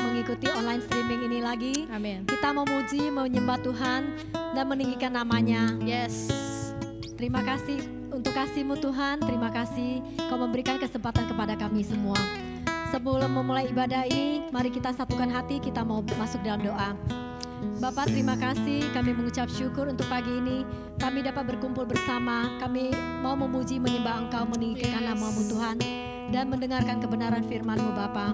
mengikuti online streaming ini lagi. Amin. Kita memuji, menyembah Tuhan dan meninggikan nama-Nya. Yes. Terima kasih untuk kasih-Mu Tuhan. Terima kasih Kau memberikan kesempatan kepada kami semua. Sebelum memulai ibadah ini, mari kita satukan hati, kita mau masuk dalam doa. Bapak, terima kasih, kami mengucap syukur untuk pagi ini. Kami dapat berkumpul bersama, kami mau memuji, menyembah Engkau, meninggikan nama-Mu Tuhan, dan mendengarkan kebenaran firman-Mu Bapak.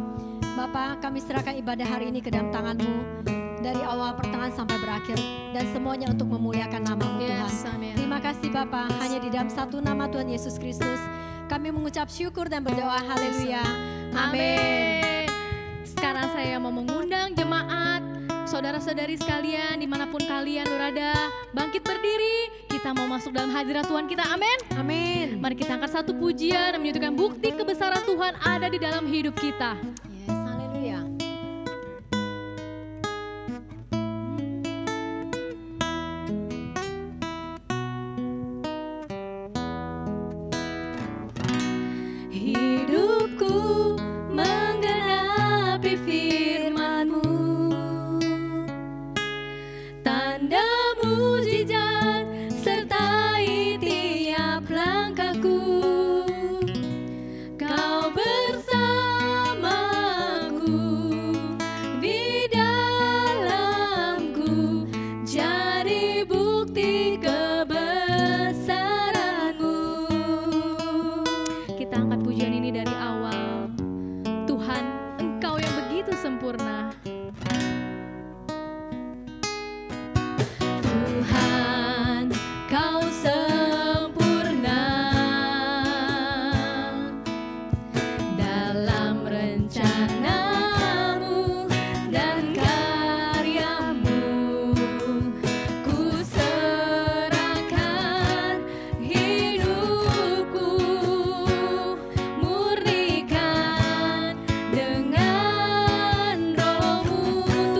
Bapak, kami serahkan ibadah hari ini ke dalam tangan-Mu, dari awal pertengahan sampai berakhir, dan semuanya untuk memuliakan nama-Mu Tuhan. Amen. Terima kasih Bapak, hanya di dalam satu nama Tuhan Yesus Kristus, kami mengucap syukur dan berdoa, haleluya. Amin. Sekarang saya mau mengundang jemaat, saudara-saudari sekalian, dimanapun kalian berada, bangkit berdiri. Kita mau masuk dalam hadirat Tuhan kita, amin. Amin. Mari kita angkat satu pujian dan menunjukkan bukti kebesaran Tuhan ada di dalam hidup kita. Yes, haleluya. Hidupku menggenapi firman-Mu, tanda mujizat sertai tiap langkahku. Kau bersamaku di dalamku, jadi bukti kebesaran-Mu. Kita angkat pujian ini dari awal. Tuhan, Engkau yang begitu sempurna. Tuhan, Kau sempurna dalam rencana-Mu dan karya-Mu. Ku serahkan hidupku, murnikan dengan Roh-Mu.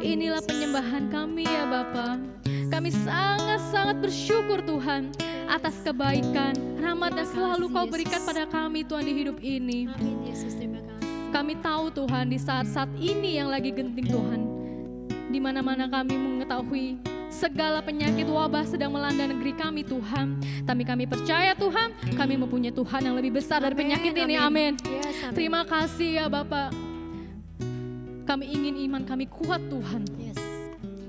Inilah penyembahan kami ya Bapa. Kami sangat-sangat bersyukur Tuhan atas kebaikan, rahmat yang selalu Kau berikan pada kami Tuhan di hidup ini. Amin Yesus, terima kasih. Kami tahu Tuhan di saat-saat ini yang lagi genting Tuhan, di mana-mana kami mengetahui segala penyakit wabah sedang melanda negeri kami Tuhan. Tapi kami percaya Tuhan, kami mempunyai Tuhan yang lebih besar dari penyakit ini. Amin. Yes, amin. Terima kasih ya Bapak. Kami ingin iman kami kuat Tuhan. Yes.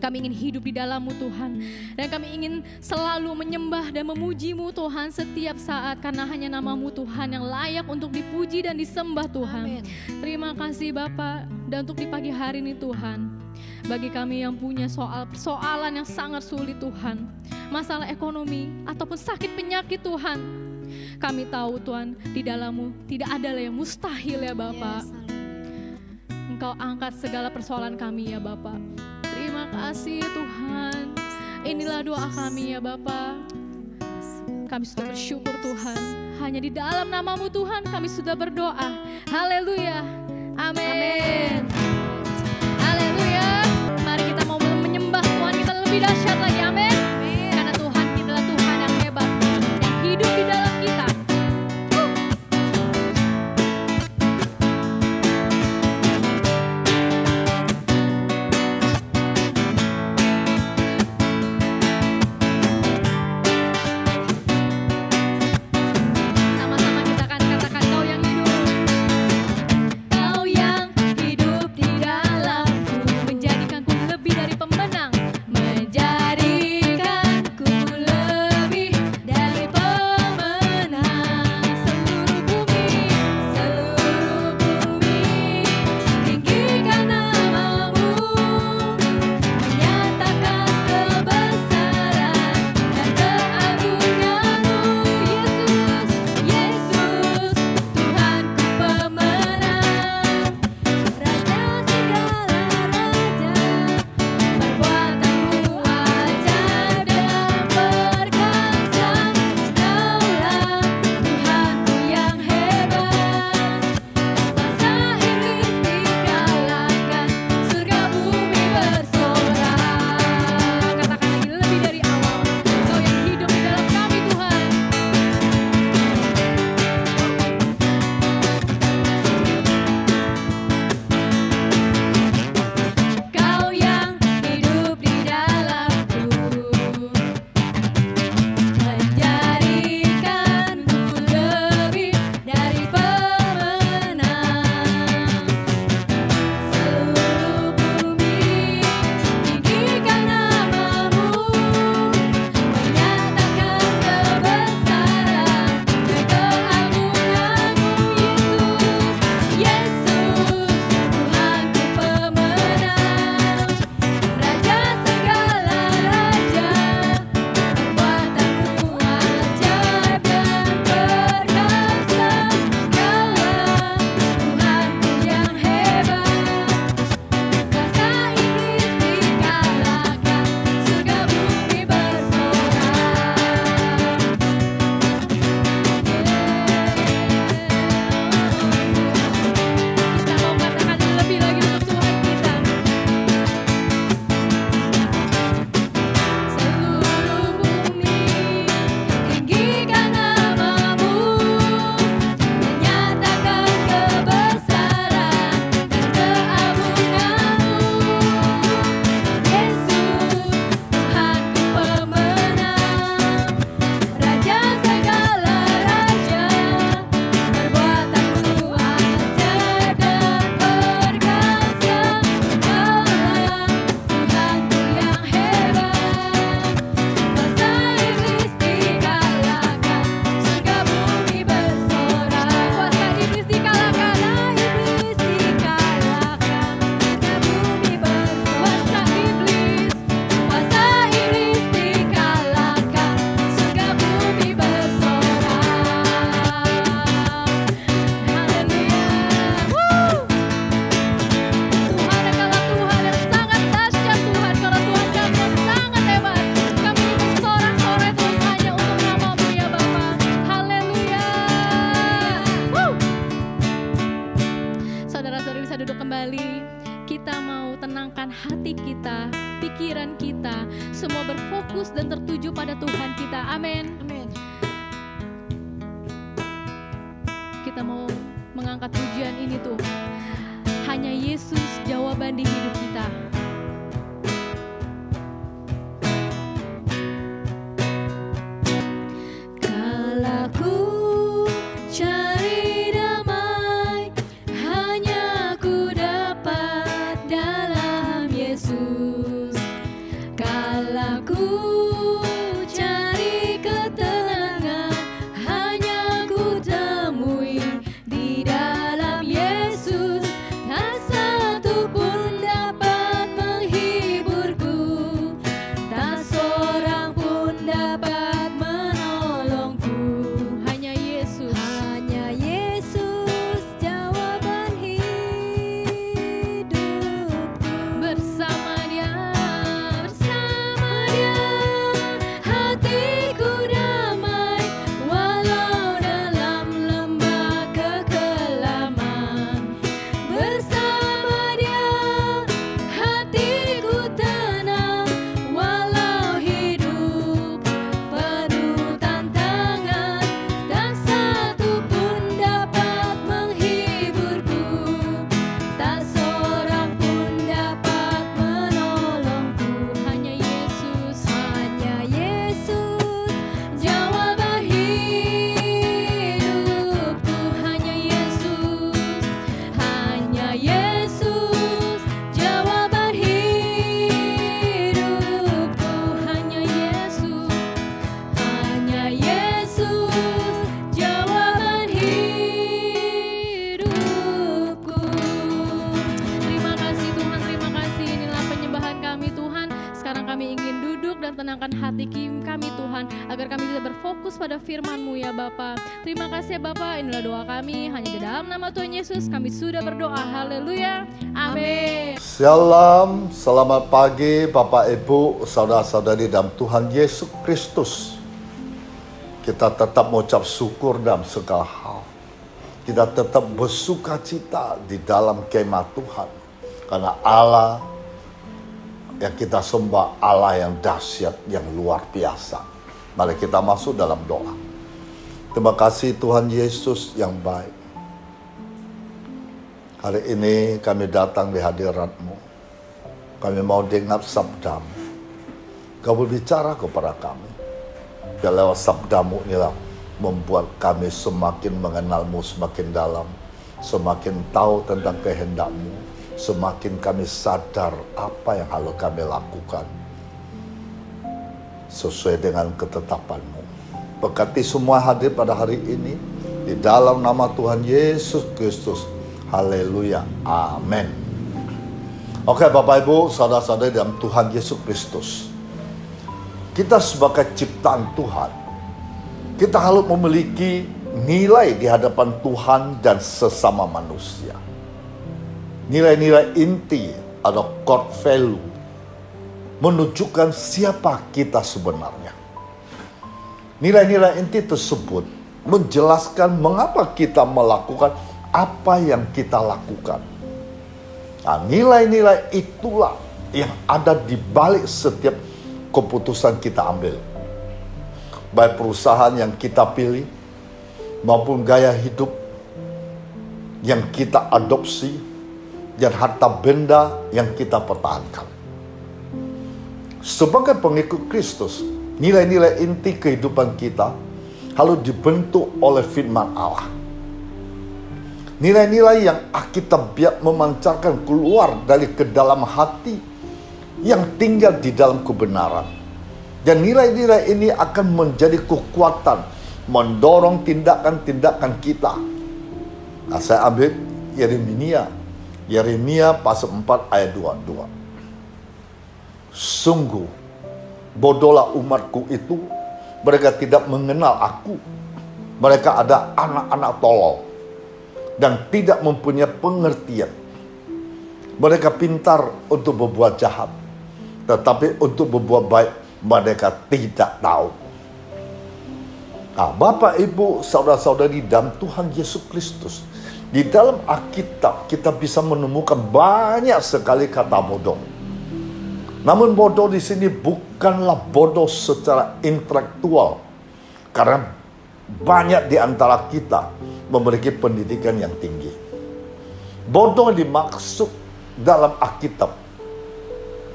Kami ingin hidup di dalam-Mu Tuhan. Dan kami ingin selalu menyembah dan memuji-Mu Tuhan setiap saat. Karena hanya nama-Mu Tuhan yang layak untuk dipuji dan disembah Tuhan. Amin. Terima kasih Bapak. Dan untuk di pagi hari ini Tuhan, bagi kami yang punya persoalan yang sangat sulit Tuhan, masalah ekonomi ataupun sakit penyakit Tuhan, kami tahu Tuhan di dalam-Mu tidak ada yang mustahil ya Bapak. Yes, Engkau angkat segala persoalan kami ya Bapak. Terima kasih Tuhan. Inilah doa kami ya Bapa. Kami sudah bersyukur Tuhan. Hanya di dalam nama-Mu Tuhan kami sudah berdoa. Haleluya. Amin. Haleluya. Mari kita mau menyembah Tuhan kita lebih dahsyat lagi. Amin. Karena Tuhan kita adalah Tuhan yang hebat, yang hidup di dalam kita. Sama-sama kita akan katakan Kau yang hidup. Kau yang hidup di tenangkan hati kita, pikiran kita, semua berfokus dan tertuju pada Tuhan kita. Amin. Amin. Kita mau mengangkat pujian ini tuh. Hanya Yesus jawaban di hidup kita. Kala ku cari damai, hanya ku dapat dalam Yesus. Kala ku cari ketenangan, hanya ku temui di dalam Yesus. Tak satu pun dapat menghiburku, tak seorang pun dapat menolongku. Hanya Yesus. Hanya Yesus jawaban hidupku. Bersama Dia, hatiku damai, walau dalam lembah kekelaman. Bersama Dia, hatiku tenang, walau hidup penuh tantangan. Tak satu pun dapat menghiburku, tak seorang pun dapat menolongku. hanya Yesus. Hanya Yesus jawaban hidupku. Hanya Yesus, hanya Yesus jawaban hidupku. Hanya Yesus. Hanya Yesus jawaban hidupku. Terima kasih Tuhan, terima kasih. Inilah penyembahan kami Tuhan. Sekarang kami ingin duduk dan tenangkan hati kami Tuhan, agar kami bisa berfokus pada firman-Mu ya Bapa. Terima kasih ya Bapa, inilah doa kami. Hanya di dalam nama Tuhan Yesus kami sudah berdoa. Haleluya. Amin. Shalom, selamat pagi Bapak Ibu, saudara-saudari dalam Tuhan Yesus Kristus. Kita tetap mengucap syukur dalam segala hal. Kita tetap bersuka cita di dalam kemah Tuhan. Karena Allah yang kita sembah, Allah yang dahsyat, yang luar biasa. Mari kita masuk dalam doa. Terima kasih Tuhan Yesus yang baik. Hari ini kami datang di hadirat-Mu. Kami mau dengar sabda-Mu. Kau berbicara kepada kami. Dan lewat sabda-Mu inilah membuat kami semakin mengenal-Mu semakin dalam. Semakin tahu tentang kehendak-Mu. Semakin kami sadar apa yang harus kami lakukan. Sesuai dengan ketetapan-Mu. Berkati semua hadir pada hari ini. Di dalam nama Tuhan Yesus Kristus. Haleluya. Amin. Oke Bapak Ibu, saudara-saudari dalam Tuhan Yesus Kristus. Kita sebagai ciptaan Tuhan, kita harus memiliki nilai di hadapan Tuhan dan sesama manusia. Nilai-nilai inti atau core value menunjukkan siapa kita sebenarnya. Nilai-nilai inti tersebut menjelaskan mengapa kita melakukan apa yang kita lakukan. Nah, nilai-nilai itulah yang ada di balik setiap keputusan kita ambil. Baik perusahaan yang kita pilih, maupun gaya hidup yang kita adopsi, dan harta benda yang kita pertahankan. Sebagai pengikut Kristus, nilai-nilai inti kehidupan kita harus dibentuk oleh firman Allah. Nilai-nilai yang Alkitab memancarkan keluar dari kedalaman hati yang tinggal di dalam kebenaran. Dan nilai-nilai ini akan menjadi kekuatan mendorong tindakan-tindakan kita. Nah, saya ambil Yeremia pasal 4 ayat 22. Sungguh bodohlah umatku itu, mereka tidak mengenal aku. Mereka ada anak-anak tolol dan tidak mempunyai pengertian. Mereka pintar untuk berbuat jahat, tetapi untuk berbuat baik mereka tidak tahu. Nah, Bapak, Ibu, saudara-saudari dalam Tuhan Yesus Kristus, Di dalam Alkitab kita bisa menemukan banyak sekali kata bodoh. Namun bodoh di sini bukanlah bodoh secara intelektual, karena banyak di antara kita memiliki pendidikan yang tinggi. Bodoh dimaksud dalam Alkitab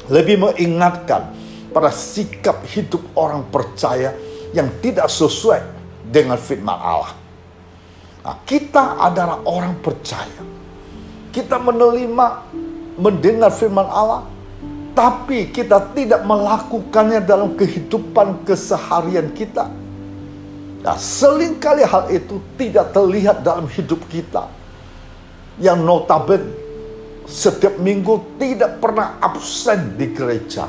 lebih mengingatkan pada sikap hidup orang percaya yang tidak sesuai dengan firman Allah. Nah, kita adalah orang percaya. Kita mendengar firman Allah, tapi kita tidak melakukannya dalam kehidupan keseharian kita. Nah, seringkali hal itu tidak terlihat dalam hidup kita, yang notabene setiap minggu tidak pernah absen di gereja.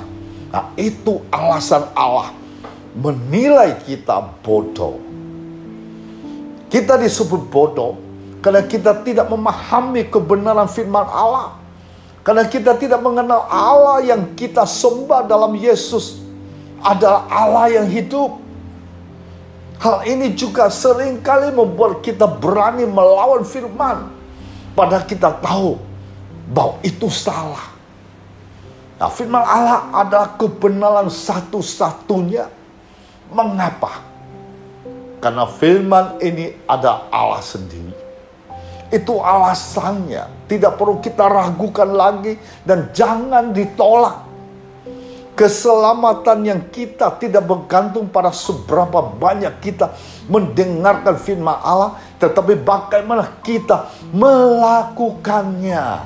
Nah, itu alasan Allah menilai kita bodoh. Kita disebut bodoh karena kita tidak memahami kebenaran firman Allah. Karena kita tidak mengenal Allah yang kita sembah dalam Yesus adalah Allah yang hidup. Hal ini juga seringkali membuat kita berani melawan firman, padahal kita tahu bahwa itu salah. Nah, firman Allah adalah kebenaran satu-satunya. Mengapa? Karena firman ini ada Allah sendiri. Itu alasannya. Tidak perlu kita ragukan lagi dan jangan ditolak. Keselamatan yang kita tidak bergantung pada seberapa banyak kita mendengarkan firman Allah, tetapi bagaimana kita melakukannya.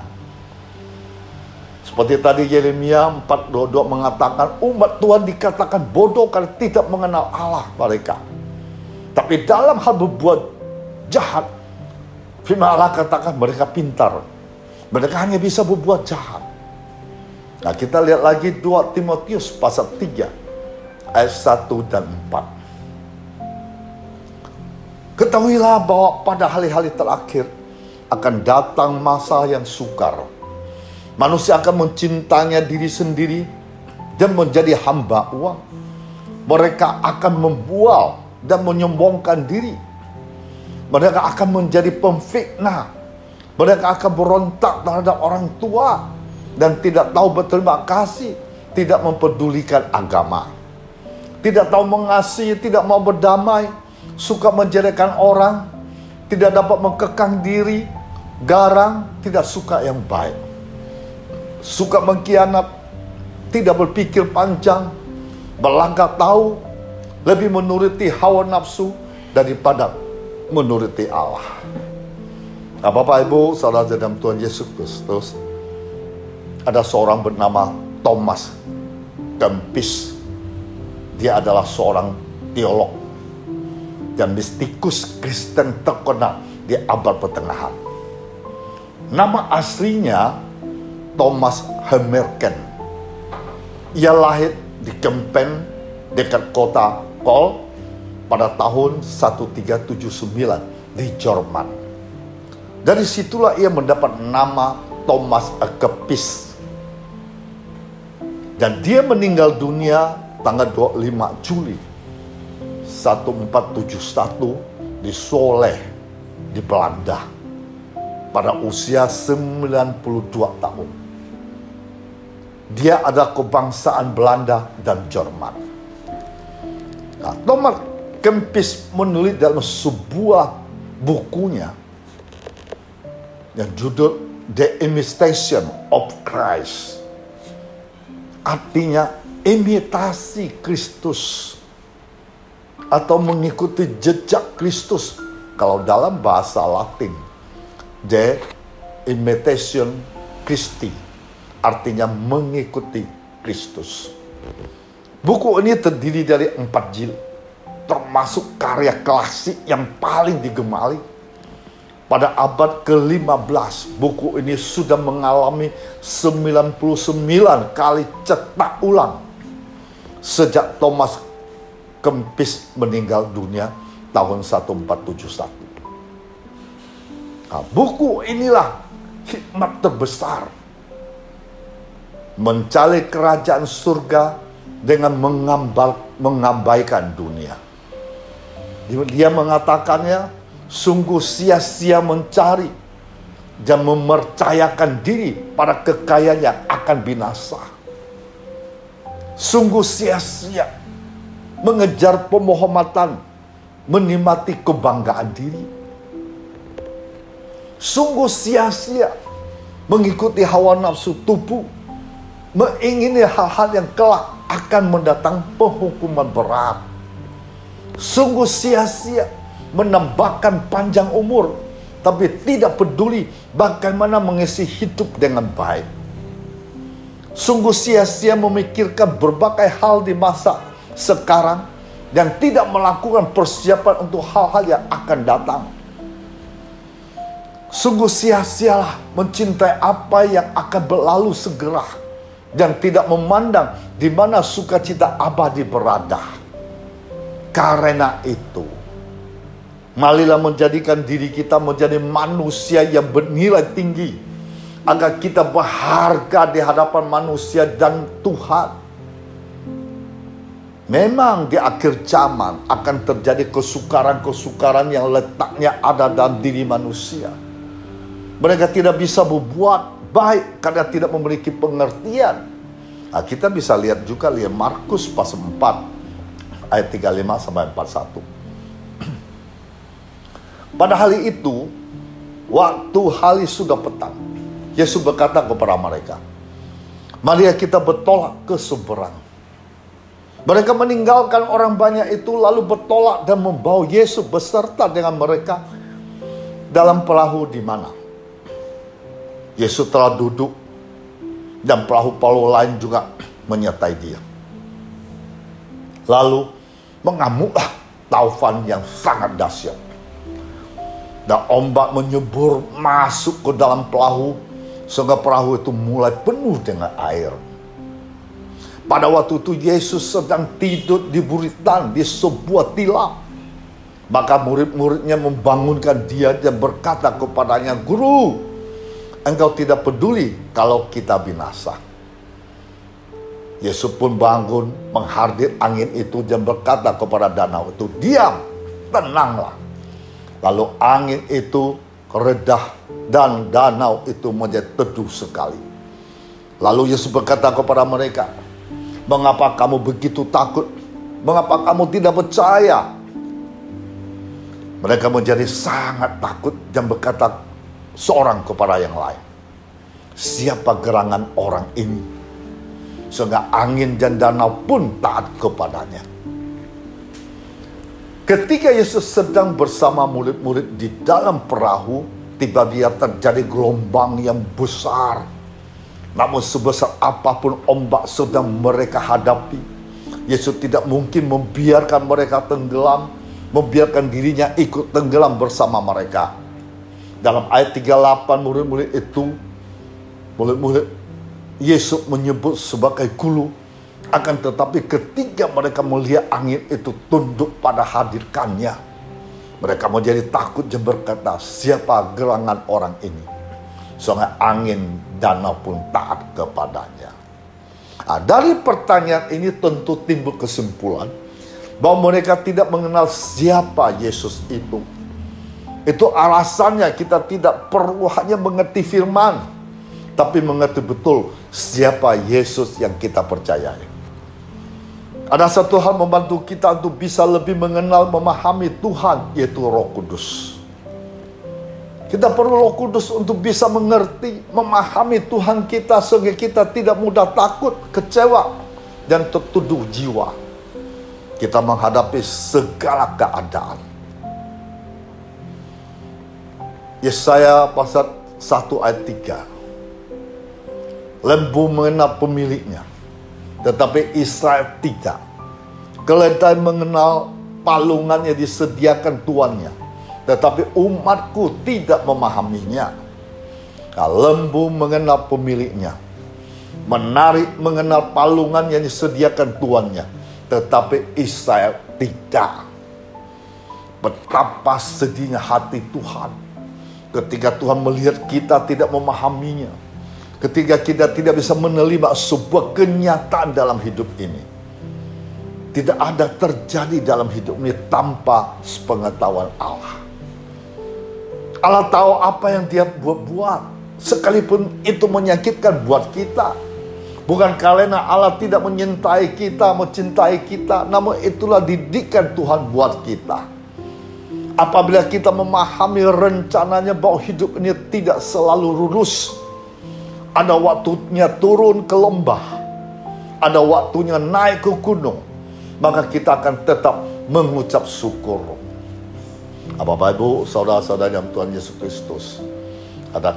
Seperti tadi Yeremia 4:22 mengatakan, umat Tuhan dikatakan bodoh karena tidak mengenal Allah mereka. Tapi dalam hal berbuat jahat, firman Allah katakan mereka pintar. Mereka hanya bisa berbuat jahat. Nah, kita lihat lagi 2 Timotius pasal 3 ayat 1 dan 4. Ketahuilah bahwa pada hari-hari terakhir akan datang masa yang sukar. Manusia akan mencintanya diri sendiri dan menjadi hamba uang. Mereka akan membual dan menyombongkan diri. Mereka akan menjadi pemfitnah. Mereka akan berontak terhadap orang tua dan tidak tahu berterima kasih, tidak mempedulikan agama, tidak tahu mengasihi, tidak mau berdamai, suka menjelekan orang, tidak dapat mengekang diri, garang, tidak suka yang baik, suka mengkhianat, tidak berpikir panjang, berlangkah tahu, lebih menuruti hawa nafsu daripada menuruti Allah. Nah, Bapak Ibu, saudara dalam Tuhan Yesus Kristus, ada seorang bernama Thomas Kempis. Dia adalah seorang teolog dan mistikus Kristen terkenal di abad pertengahan. Nama aslinya Thomas Hemerken. Ia lahir di Kempen dekat kota Kol pada tahun 1379 di Jerman. Dari situlah ia mendapat nama Thomas Kempis. Dan dia meninggal dunia tanggal 25 Juli 1471 di Soleh di Belanda pada usia 92 tahun. Dia adalah kebangsaan Belanda dan Jerman. Nah, Thomas Kempis menulis dalam sebuah bukunya yang judul The Imitation of Christ. Artinya imitasi Kristus atau mengikuti jejak Kristus. Kalau dalam bahasa Latin, The Imitation Christi, artinya mengikuti Kristus. Buku ini terdiri dari 4 jilid, termasuk karya klasik yang paling digemari. Pada abad ke-15, buku ini sudah mengalami 99 kali cetak ulang sejak Thomas Kempis meninggal dunia tahun 1471. Nah, buku inilah hikmat terbesar mencari kerajaan surga dengan mengabaikan dunia. Dia mengatakannya, sungguh sia-sia mencari dan mempercayakan diri pada kekayaan yang akan binasa. Sungguh sia-sia mengejar pemohon, menikmati kebanggaan diri. Sungguh sia-sia mengikuti hawa nafsu tubuh, mengingini hal-hal yang kelak akan mendatang penghukuman berat. Sungguh sia-sia menambahkan panjang umur, tapi tidak peduli bagaimana mengisi hidup dengan baik. Sungguh sia-sia memikirkan berbagai hal di masa sekarang dan tidak melakukan persiapan untuk hal-hal yang akan datang. Sungguh sia-sialah mencintai apa yang akan berlalu segera dan tidak memandang di mana sukacita abadi berada. Karena itu, marilah menjadikan diri kita menjadi manusia yang bernilai tinggi, agar kita berharga di hadapan manusia dan Tuhan. Memang di akhir zaman akan terjadi kesukaran-kesukaran yang letaknya ada dalam diri manusia. Mereka tidak bisa berbuat baik karena tidak memiliki pengertian. Nah, kita bisa lihat juga Markus pasal 4 ayat 35 sampai 41. Pada hari itu, waktu hari sudah petang, Yesus berkata kepada mereka, "Mari kita bertolak ke seberang." Mereka meninggalkan orang banyak itu lalu bertolak dan membawa Yesus beserta dengan mereka dalam perahu di mana Yesus telah duduk, dan perahu-perahu lain juga menyertai dia. Lalu mengamuklah taufan yang sangat dahsyat, dan ombak menyebur masuk ke dalam perahu sehingga perahu itu mulai penuh dengan air. Pada waktu itu Yesus sedang tidur di buritan di sebuah tilam. Maka murid-muridnya membangunkan dia dan berkata kepadanya, "Guru, Engkau tidak peduli kalau kita binasa." Yesus pun bangun, menghardik angin itu dan berkata kepada danau itu, "Diam, tenanglah." Lalu angin itu redah dan danau itu menjadi teduh sekali. Lalu Yesus berkata kepada mereka, "Mengapa kamu begitu takut? Mengapa kamu tidak percaya?" Mereka menjadi sangat takut dan berkata seorang kepada yang lain, "Siapa gerangan orang ini sehingga angin dan danau pun taat kepadanya?" Ketika Yesus sedang bersama murid-murid di dalam perahu, tiba-tiba terjadi gelombang yang besar. Namun sebesar apapun ombak sedang mereka hadapi, Yesus tidak mungkin membiarkan mereka tenggelam, membiarkan dirinya ikut tenggelam bersama mereka. Dalam ayat 38 murid-murid Yesus menyebut sebagai gulu. Akan tetapi ketika mereka melihat angin itu tunduk pada hadirkannya, mereka menjadi takut dan berkata, "Siapa gerangan orang ini sehingga angin danau pun taat kepadanya?" Nah, dari pertanyaan ini tentu timbul kesimpulan bahwa mereka tidak mengenal siapa Yesus itu. Itu alasannya kita tidak perlu hanya mengerti firman, tapi mengerti betul siapa Yesus yang kita percayai. Ada satu hal membantu kita untuk bisa lebih mengenal, memahami Tuhan, yaitu Roh Kudus. Kita perlu Roh Kudus untuk bisa mengerti, memahami Tuhan kita sehingga kita tidak mudah takut, kecewa, dan tertuduh jiwa. Kita menghadapi segala keadaan. Yesaya pasal 1 ayat 3. Lembu mengenal pemiliknya, tetapi Israel tidak. Keledai mengenal palungan yang disediakan tuannya, tetapi umatku tidak memahaminya. Nah, lembu mengenal pemiliknya, menari mengenal palungan yang disediakan tuannya, tetapi Israel tidak. Betapa sedihnya hati Tuhan ketika Tuhan melihat kita tidak memahaminya, ketika kita tidak bisa menerima sebuah kenyataan dalam hidup ini. Tidak ada terjadi dalam hidup ini tanpa sepengetahuan Allah. Allah tahu apa yang dia buat, sekalipun itu menyakitkan buat kita. Bukan karena Allah tidak menyintai kita, mencintai kita, namun itulah didikan Tuhan buat kita. Apabila kita memahami rencananya bahwa hidup ini tidak selalu lurus, ada waktunya turun ke lembah, ada waktunya naik ke gunung, maka kita akan tetap mengucap syukur. Bapak Ibu, saudara-saudara dalam Tuhan Yesus Kristus, ada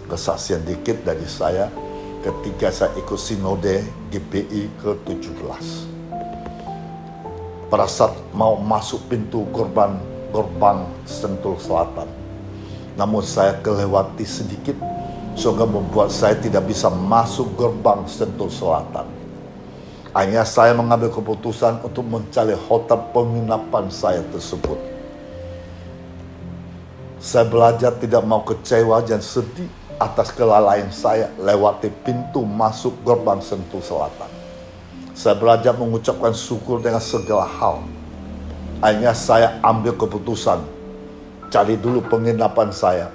kesaksian dikit dari saya ketika saya ikut sinode GPI ke-17. Pada saat mau masuk pintu gerbang Sentul Selatan, namun saya kelewati sedikit sehingga membuat saya tidak bisa masuk gerbang Sentul Selatan. Akhirnya saya mengambil keputusan untuk mencari hotel penginapan saya tersebut. Saya belajar tidak mau kecewa dan sedih atas kelalaian saya lewati pintu masuk gerbang Sentul Selatan. Saya belajar mengucapkan syukur dengan segala hal. Akhirnya saya ambil keputusan cari dulu penginapan saya.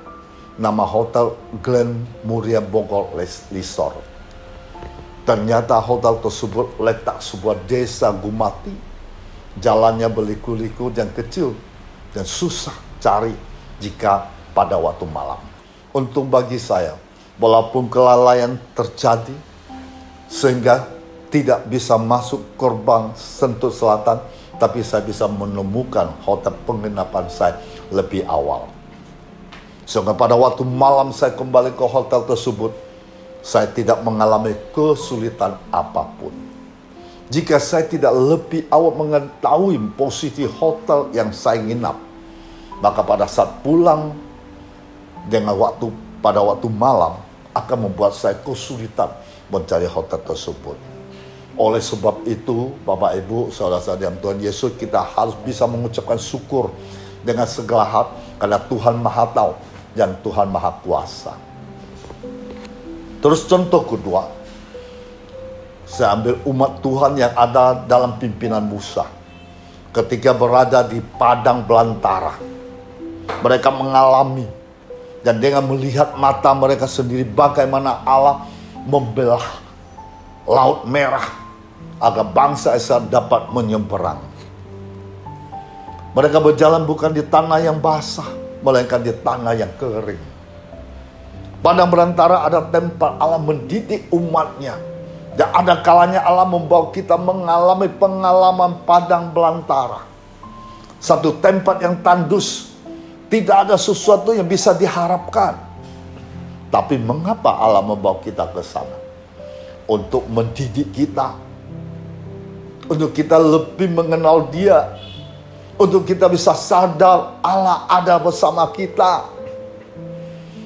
Nama hotel Glen Muria Bogor Resort. Ternyata hotel tersebut letak sebuah desa Gumati. Jalannya berliku-liku dan kecil dan susah cari jika pada waktu malam. Untung bagi saya, walaupun kelalaian terjadi sehingga tidak bisa masuk gerbang Sentul Selatan, tapi saya bisa menemukan hotel penginapan saya lebih awal. Sehingga pada waktu malam saya kembali ke hotel tersebut, saya tidak mengalami kesulitan apapun. Jika saya tidak lebih awal mengetahui posisi hotel yang saya nginap, maka pada saat pulang pada waktu malam akan membuat saya kesulitan mencari hotel tersebut. Oleh sebab itu, Bapak Ibu, saudara-saudara dalam Tuhan Yesus, kita harus bisa mengucapkan syukur dengan segala hal karena Tuhan Maha Tahu dan Tuhan Maha Kuasa. Terus contoh kedua, saya ambil umat Tuhan yang ada dalam pimpinan Musa. Ketika berada di padang belantara, mereka mengalami dan dengan melihat mata mereka sendiri bagaimana Allah membelah Laut Merah agar bangsa Israel dapat menyeberang. Mereka berjalan bukan di tanah yang basah, melainkan di tanah yang kering. Padang belantara ada tempat Allah mendidik umatnya. Dan ada kalanya Allah membawa kita mengalami pengalaman padang belantara. Satu tempat yang tandus. Tidak ada sesuatu yang bisa diharapkan. Tapi mengapa Allah membawa kita ke sana? Untuk mendidik kita. Untuk kita lebih mengenal Dia. Untuk kita bisa sadar Allah ada bersama kita.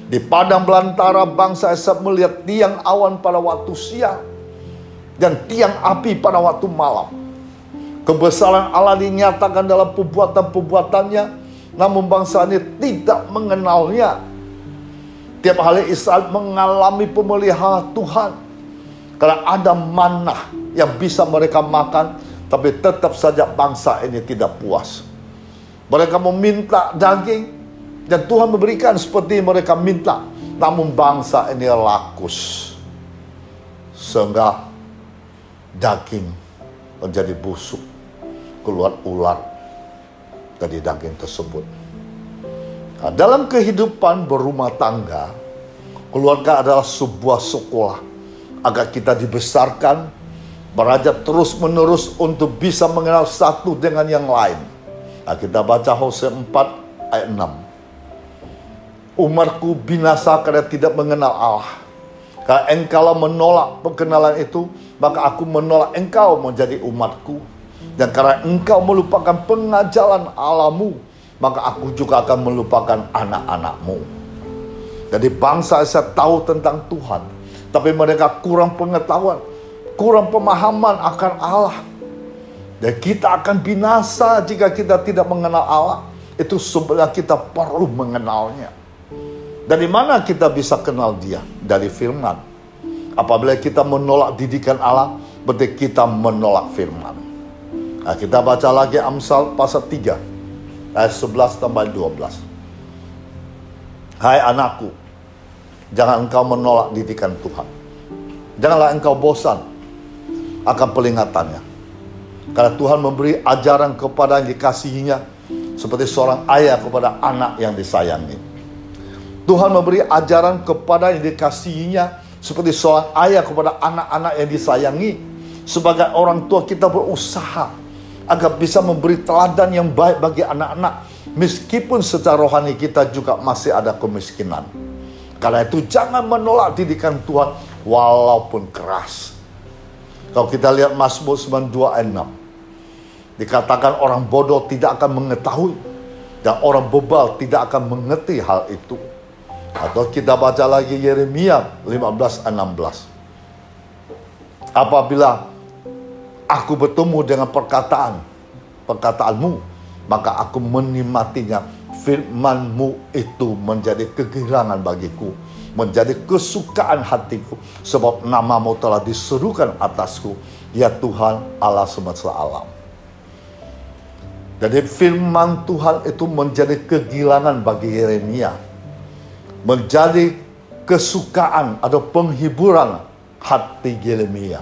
Di padang belantara bangsa Israel melihat tiang awan pada waktu siang. Dan tiang api pada waktu malam. Kebesaran Allah dinyatakan dalam perbuatan-perbuatannya. Namun bangsa ini tidak mengenalnya. Tiap hari Israel mengalami pemeliharaan Tuhan. Karena ada manna yang bisa mereka makan. Tapi tetap saja bangsa ini tidak puas. Mereka meminta daging. Dan Tuhan memberikan seperti mereka minta. Namun bangsa ini rakus. Sehingga daging menjadi busuk. Keluar ular dari daging tersebut. Nah, dalam kehidupan berumah tangga, keluarga adalah sebuah sekolah agar kita dibesarkan, belajar terus menerus untuk bisa mengenal satu dengan yang lain. Nah, kita baca Hosea 4 ayat 6. Umatku binasa karena tidak mengenal Allah. Karena engkau menolak pengenalan itu, maka aku menolak engkau menjadi umatku. Dan karena engkau melupakan pengajaran Allahmu, maka aku juga akan melupakan anak-anakmu. Jadi bangsa Israel tahu tentang Tuhan, tapi mereka kurang pengetahuan, kurang pemahaman akan Allah. Dan kita akan binasa jika kita tidak mengenal Allah. Itu sebenarnya kita perlu mengenalnya. Dari mana kita bisa kenal Dia? Dari firman. Apabila kita menolak didikan Allah, berarti kita menolak firman. Nah, kita baca lagi Amsal pasal 3 ayat 11 tambah 12. Hai anakku, jangan engkau menolak didikan Tuhan. Janganlah engkau bosan akan peringatannya. Karena Tuhan memberi ajaran kepada yang dikasihinya, seperti seorang ayah kepada anak yang disayangi. Tuhan memberi ajaran kepada yang dikasihinya, seperti seorang ayah kepada anak-anak yang disayangi. Sebagai orang tua, kita berusaha agar bisa memberi teladan yang baik bagi anak-anak, meskipun secara rohani kita juga masih ada kemiskinan. Karena itu jangan menolak didikan Tuhan walaupun keras. Kalau kita lihat Mazmur 92 ayat 6, dikatakan orang bodoh tidak akan mengetahui, dan orang bebal tidak akan mengerti hal itu. Atau kita baca lagi Yeremia 15 ayat 16. Apabila aku bertemu dengan perkataanmu, maka aku menikmatinya. Firman-Mu itu menjadi kegirangan bagiku, menjadi kesukaan hatiku, sebab nama-Mu telah diserukan atasku, ya Tuhan Allah semesta alam. Jadi firman Tuhan itu menjadi kegirangan bagi Yeremia, menjadi kesukaan atau penghiburan hati Yeremia.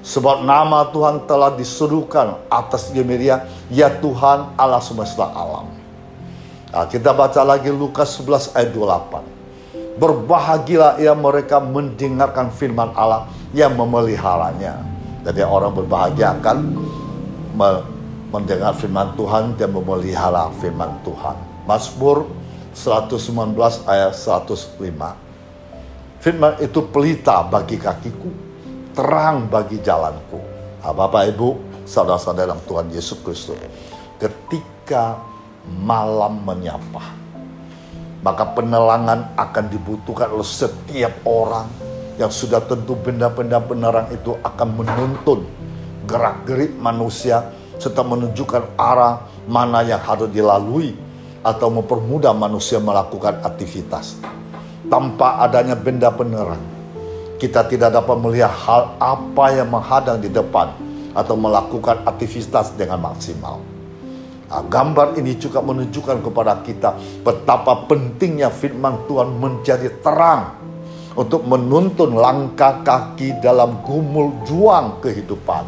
Sebab nama Tuhan telah diserukan atas Yeremia, ya Tuhan Allah semesta alam. Nah, kita baca lagi Lukas 11 ayat 28. Berbahagialah ia mereka mendengarkan firman Allah yang memeliharanya. Jadi orang berbahagia akan mendengar firman Tuhan dan memelihara firman Tuhan. Mazmur 119 ayat 105. Firman itu pelita bagi kakiku, terang bagi jalanku. Nah, Bapak Ibu, saudara-saudara dalam Tuhan Yesus Kristus, ketika malam menyapa, maka penerangan akan dibutuhkan oleh setiap orang yang sudah tentu benda-benda penerang itu akan menuntun gerak-gerik manusia serta menunjukkan arah mana yang harus dilalui atau mempermudah manusia melakukan aktivitas. Tanpa adanya benda penerang, kita tidak dapat melihat hal apa yang menghadang di depan atau melakukan aktivitas dengan maksimal. Nah, gambar ini juga menunjukkan kepada kita betapa pentingnya firman Tuhan menjadi terang untuk menuntun langkah kaki dalam gumul juang kehidupan.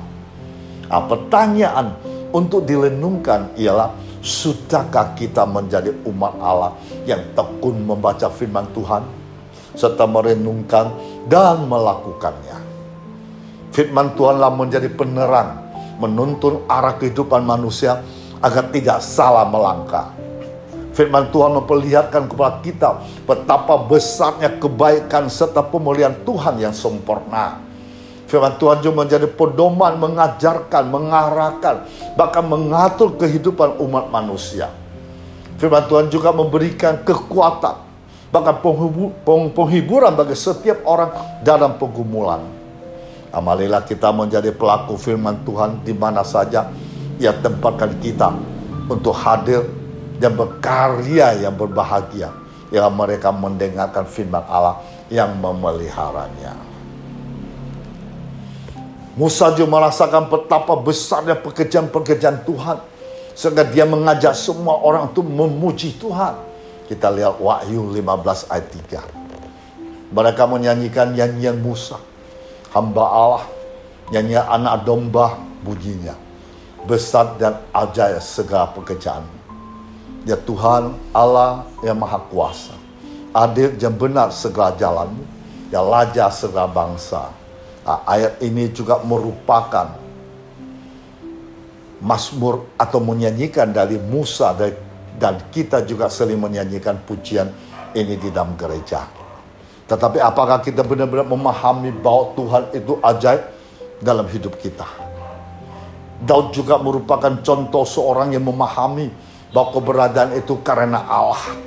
Nah, pertanyaan untuk direnungkan ialah, sudahkah kita menjadi umat Allah yang tekun membaca firman Tuhan serta merenungkan dan melakukannya? Firman Tuhanlah menjadi penerang, menuntun arah kehidupan manusia agar tidak salah melangkah. Firman Tuhan memperlihatkan kepada kita betapa besarnya kebaikan serta pemulihan Tuhan yang sempurna. Firman Tuhan juga menjadi pedoman, mengajarkan, mengarahkan, bahkan mengatur kehidupan umat manusia. Firman Tuhan juga memberikan kekuatan, bahkan penghiburan bagi setiap orang dalam pergumulan. Marilah kita menjadi pelaku firman Tuhan di mana saja Ia tempatkan kita untuk hadir dan berkarya yang berbahagia, yang mereka mendengarkan firman Allah yang memeliharanya. Musa juga merasakan betapa besarnya pekerjaan-pekerjaan Tuhan, sehingga dia mengajak semua orang untuk memuji Tuhan. Kita lihat Wahyu 15 ayat 3. Mereka menyanyikan nyanyian Musa, hamba Allah, nyanyian anak domba, pujinya. Besar dan ajaib segala pekerjaan. Ya Tuhan Allah yang Maha Kuasa, adil dan benar segala jalanmu, ya laja segala bangsa. Nah, ayat ini juga merupakan mazmur atau menyanyikan dari Musa, dan kita juga sering menyanyikan pujian ini di dalam gereja. Tetapi apakah kita benar-benar memahami bahwa Tuhan itu ajaib dalam hidup kita? Daud juga merupakan contoh seorang yang memahami bahwa keberadaan itu karena Allah.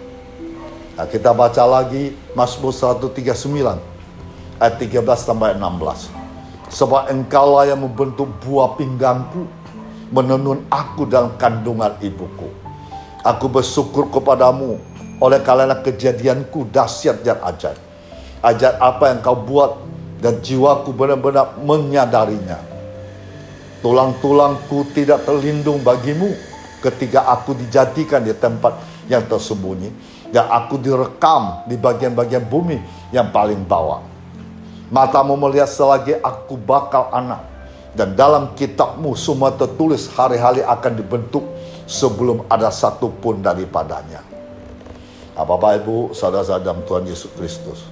Nah, kita baca lagi Mazmur 139 ayat 13 sampai 16. Sebab engkaulah yang membentuk buah pinggangku, menenun aku dalam kandungan ibuku. Aku bersyukur kepadamu oleh karena kejadianku dahsyat dan ajaib. Ajaib apa yang kau buat, dan jiwaku benar-benar menyadarinya. Tulang-tulangku tidak terlindung bagimu ketika aku dijadikan di tempat yang tersembunyi. Dan aku direkam di bagian-bagian bumi yang paling bawah. Matamu melihat selagi aku bakal anak. Dan dalam kitabmu semua tertulis hari-hari akan dibentuk sebelum ada satupun daripadanya. Bapak, Ibu, saudara-saudara dalam Tuhan Yesus Kristus.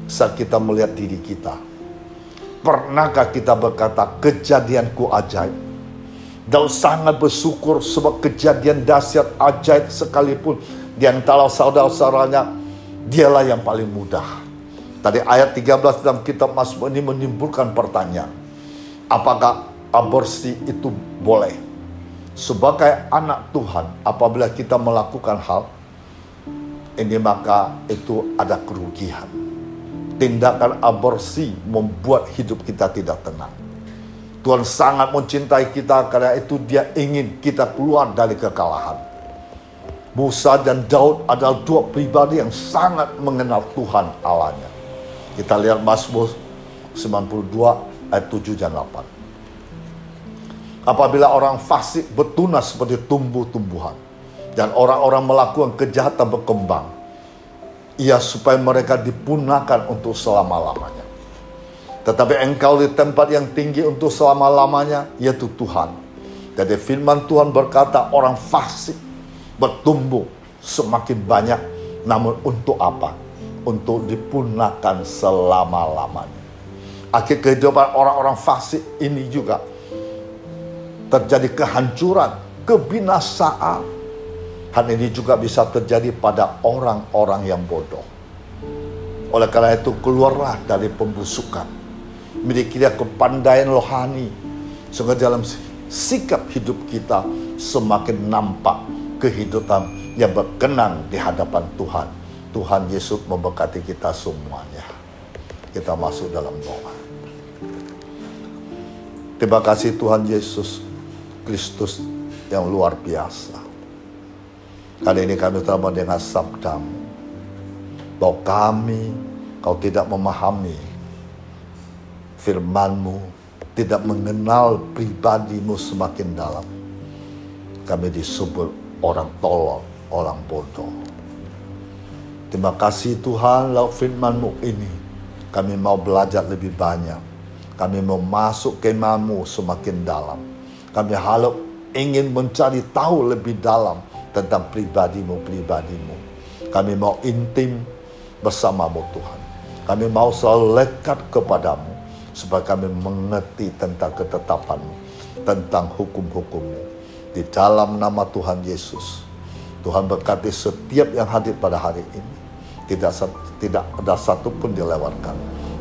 Saat kita melihat diri kita, pernahkah kita berkata, kejadianku ajaib? Dan sangat bersyukur sebab kejadian dahsyat ajaib sekalipun di antara saudara-saudaranya, dialah yang paling mudah. Tadi ayat 13 dalam kitab Mazmur ini menimbulkan pertanyaan. Apakah aborsi itu boleh? Sebagai anak Tuhan, apabila kita melakukan hal ini, maka itu ada kerugian. Tindakan aborsi membuat hidup kita tidak tenang. Tuhan sangat mencintai kita, karena itu Dia ingin kita keluar dari kekalahan. Musa dan Daud adalah dua pribadi yang sangat mengenal Tuhan Allahnya. Kita lihat Mazmur 92 ayat 7 dan 8. Apabila orang fasik bertunas seperti tumbuh-tumbuhan, dan orang-orang melakukan kejahatan berkembang, ia supaya mereka dipunahkan untuk selama-lamanya. Tetapi engkau di tempat yang tinggi untuk selama-lamanya, yaitu Tuhan. Jadi firman Tuhan berkata, orang fasik bertumbuh semakin banyak, namun untuk apa? Untuk dipunahkan selama-lamanya. Akhir kehidupan orang-orang fasik ini juga terjadi kehancuran, kebinasaan. Hal ini juga bisa terjadi pada orang-orang yang bodoh. Oleh karena itu, keluarlah dari pembusukan. Milikilah kepandaian rohani, sehingga dalam sikap hidup kita semakin nampak kehidupan yang berkenan di hadapan Tuhan. Tuhan Yesus memberkati kita semuanya. Kita masuk dalam doa. Terima kasih Tuhan Yesus Kristus yang luar biasa. Kali ini kami telah mendengar sabda-Mu, bahwa Kau tidak memahami firman-Mu, tidak mengenal pribadi-Mu semakin dalam. Kami disebut orang tolol, orang bodoh. Terima kasih Tuhan, lewat firman-Mu ini kami mau belajar lebih banyak. Kami mau masuk kemah-Mu semakin dalam. Kami harap ingin mencari tahu lebih dalam tentang pribadi-Mu. Kami mau intim bersama-Mu Tuhan. Kami mau selalu lekat kepada-Mu, supaya kami mengerti tentang ketetapan-Mu, tentang hukum-hukum-Mu. Di dalam nama Tuhan Yesus, Tuhan berkati setiap yang hadir pada hari ini. Tidak ada satu pun dilewatkan.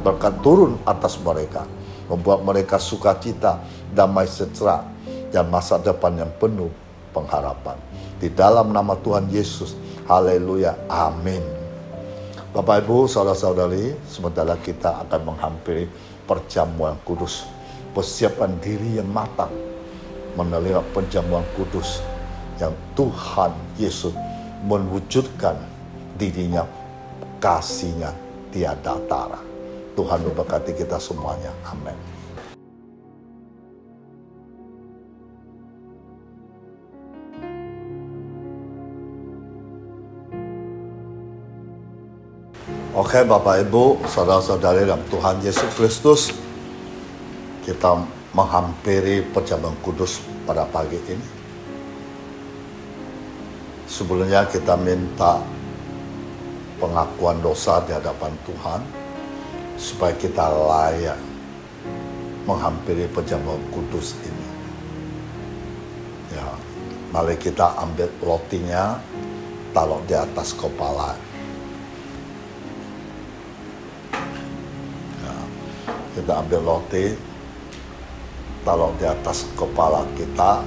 Berkat turun atas mereka, membuat mereka sukacita, damai sejahtera, dan masa depan yang penuh pengharapan. Di dalam nama Tuhan Yesus, haleluya, amin. Bapak Ibu, saudara-saudari, sementara kita akan menghampiri perjamuan kudus, persiapan diri yang matang menerima perjamuan kudus yang Tuhan Yesus mewujudkan dirinya, kasih-Nya tiada tara. Tuhan memberkati kita semuanya. Amin. Oke Bapak Ibu, saudara-saudari dalam Tuhan Yesus Kristus, kita menghampiri perjamuan kudus pada pagi ini. Sebelumnya kita minta pengakuan dosa di hadapan Tuhan, supaya kita layak menghampiri perjamuan kudus ini. Ya, mari kita ambil rotinya, taruh di atas kepala. Kita ambil roti, taruh di atas kepala kita,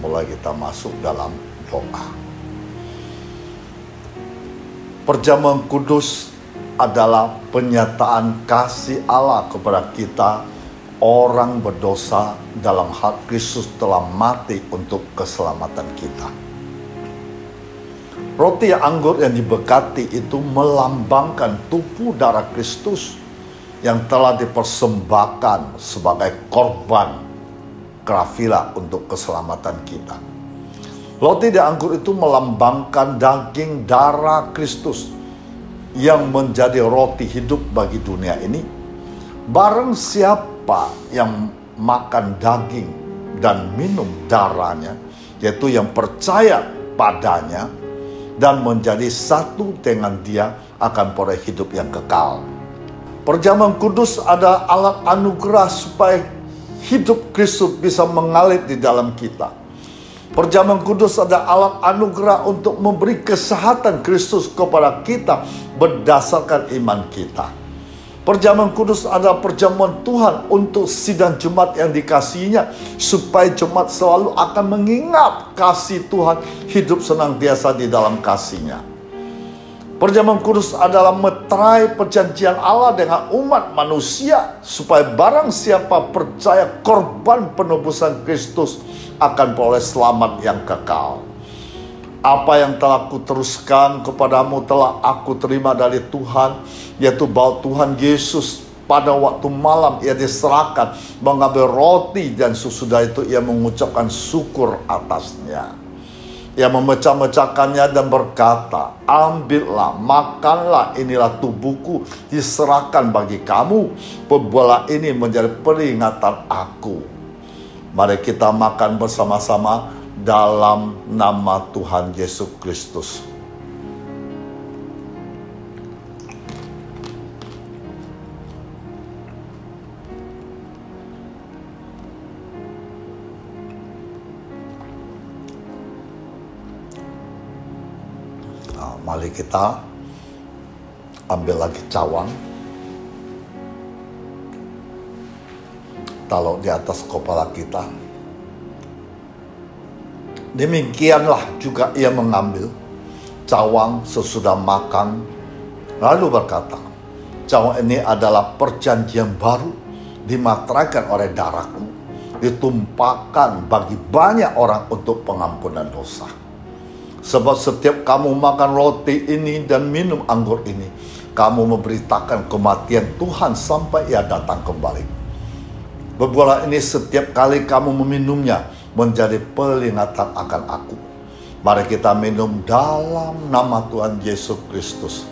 mulai kita masuk dalam doa. Perjamuan kudus adalah penyataan kasih Allah kepada kita, orang berdosa, dalam hal Kristus telah mati untuk keselamatan kita. Roti anggur yang diberkati itu melambangkan tubuh darah Kristus yang telah dipersembahkan sebagai korban kafirah untuk keselamatan kita. Roti dan anggur itu melambangkan daging darah Kristus yang menjadi roti hidup bagi dunia ini. Barang siapa yang makan daging dan minum darahnya, yaitu yang percaya padanya dan menjadi satu dengan dia, akan peroleh hidup yang kekal. Perjamuan kudus ada alat anugerah supaya hidup Kristus bisa mengalir di dalam kita. Perjamuan kudus ada alat anugerah untuk memberi kesehatan Kristus kepada kita berdasarkan iman kita. Perjamuan kudus adalah perjamuan Tuhan untuk sidang Jumat yang dikasihinya, supaya Jumat selalu akan mengingat kasih Tuhan, hidup senantiasa di dalam kasih-Nya. Perjamuan kudus adalah meterai perjanjian Allah dengan umat manusia, supaya barang siapa percaya korban penebusan Kristus akan peroleh selamat yang kekal. Apa yang telah kuteruskan kepadamu telah aku terima dari Tuhan, yaitu bahwa Tuhan Yesus pada waktu malam ia diserahkan, mengambil roti dan sesudah itu ia mengucapkan syukur atasnya. Ia memecah-mecahkannya dan berkata, ambillah, makanlah, inilah tubuhku diserahkan bagi kamu. Perbuatlah ini menjadi peringatan aku. Mari kita makan bersama-sama dalam nama Tuhan Yesus Kristus. Mari kita ambil lagi cawang, taruh di atas kepala kita. Demikianlah juga ia mengambil cawang sesudah makan, lalu berkata, cawang ini adalah perjanjian baru, dimateraikan oleh darahku, ditumpahkan bagi banyak orang untuk pengampunan dosa. Sebab setiap kamu makan roti ini dan minum anggur ini, kamu memberitakan kematian Tuhan sampai ia datang kembali. Berbuatlah ini setiap kali kamu meminumnya, menjadi peringatan akan aku. Mari kita minum dalam nama Tuhan Yesus Kristus.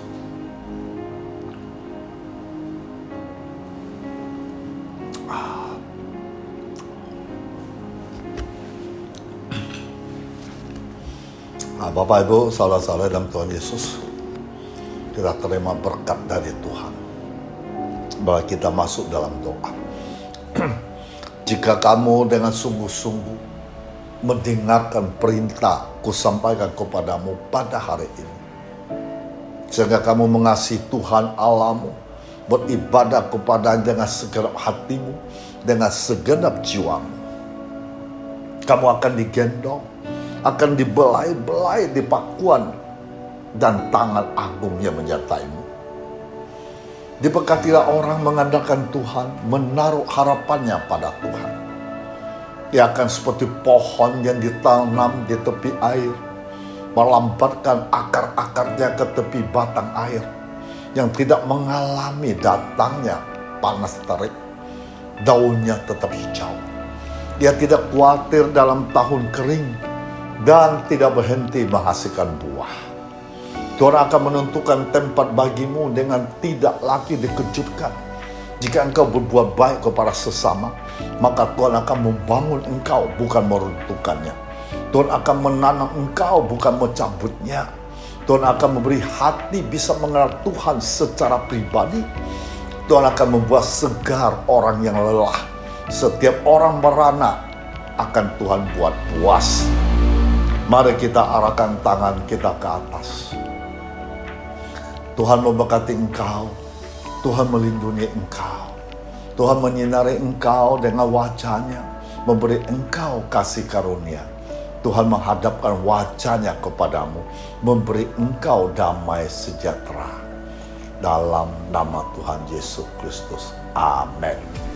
Bapak Ibu, saudara-saudara dalam Tuhan Yesus, kita terima berkat dari Tuhan. Bahwa kita masuk dalam doa. Jika kamu dengan sungguh-sungguh mendengarkan perintah kusampaikan kepadamu pada hari ini, sehingga kamu mengasihi Tuhan Allahmu, beribadah kepadanya dengan segenap hatimu, dengan segenap jiwamu, kamu akan digendong, akan dibelai-belai di pakuan, dan tangan agung yang menyertaimu. Diberkatilah orang mengandalkan Tuhan, menaruh harapannya pada Tuhan. Ia akan seperti pohon yang ditanam di tepi air, melambatkan akar-akarnya ke tepi batang air, yang tidak mengalami datangnya panas terik. Daunnya tetap hijau. Ia tidak khawatir dalam tahun kering, dan tidak berhenti menghasilkan buah. Tuhan akan menentukan tempat bagimu dengan tidak lagi dikejutkan. Jika engkau berbuat baik kepada sesama, maka Tuhan akan membangun engkau, bukan meruntuhkannya. Tuhan akan menanam engkau, bukan mencabutnya. Tuhan akan memberi hati bisa mengenal Tuhan secara pribadi. Tuhan akan membuat segar orang yang lelah. Setiap orang merana akan Tuhan buat puas. Mari kita arahkan tangan kita ke atas. Tuhan memberkati engkau, Tuhan melindungi engkau, Tuhan menyinari engkau dengan wajah-Nya, memberi engkau kasih karunia. Tuhan menghadapkan wajah-Nya kepadamu, memberi engkau damai sejahtera. Dalam nama Tuhan Yesus Kristus. Amin.